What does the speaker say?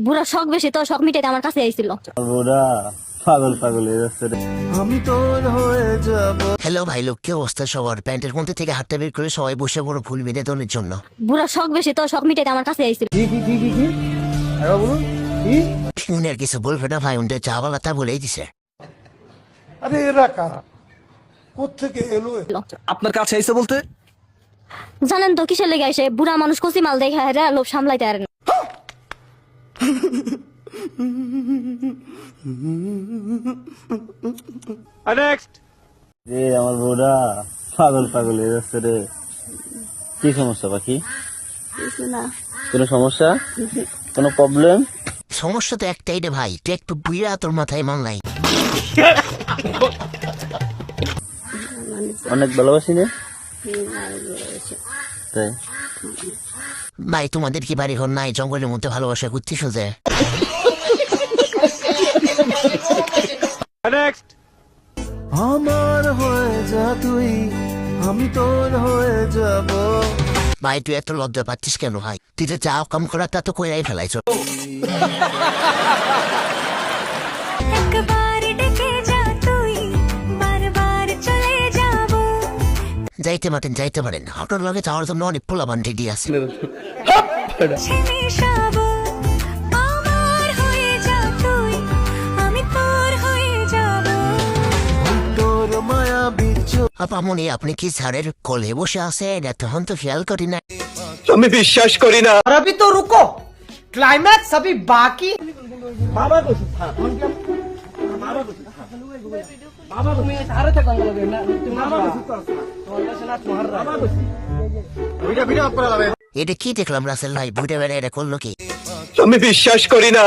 বুড়া শখ বেশি তো শখ মিটাইতে আমার কাছে আইছিল। বুড়া পাগল পাগল হয়ে যাচ্ছে রে। আমি তোর হয়ে যাব। হ্যালো ভাই লোক, কি অবস্থা সবার? প্যান্টের মধ্যে থেকে হাতটা বের করে সবাই বসে বড় ভুল বিনোদনের জন্য। বুড়া শখ বেশি তো শখ মিটাইতে আমার কাছে আইছিল। কি আরে বলুন কি? উনি আর কিছু বলবে না ভাই, উনি চা বালাটা বলেই দিছে। আরে এরা কারা, কোত্থেকে এলো? আপনার কাছে আইসে বলতে? জানেন তো কিসের লেগে আইসে? বুড়া মানুষ কচি মাল দেখে হেরা লোভ সামলাইতে পারে না। রে আমার বুড়া পাগল পাগল হয়ে যাচ্ছে রে। কি সমস্যা পাখি? কোনো সমস্যা? কোনো প্রবলেম? সমস্যা তো একটাই রে ভাই, তুই একটু বুইরা তোর মাথায় মান নাই। অনেক ভালোবাসি রে তাই। ভাই তোমাদের কি বাড়ি ঘর নাই? জঙ্গলের মধ্যে ভালোবাসা ঘুরতে সোজা। আমার হয়ে যা তুই, আমি তোর হয়ে যাব। ভাই তুই এত লজ্জা পাচ্ছিস কেন ভাই? তুই তো চা কম করা তা তো কইরাই ফেলাইছ। যাইতে পারেন আপনার লগে যাওয়ার জন্য অনেক পোলাবান রেডি আছে। আপামনি আপনি কি স্যারের কোলে বসে আছেন? এতক্ষণ তো খেয়াল করি না। আমি বিশ্বাস করি না। और अभी तो रुको, क्लाइमैक्स अभी बाकी। এটা কি দেখলাম রাসেল ভাই? বুঝে বেড়ে এটা করলো কি? আমি বিশ্বাস করি না।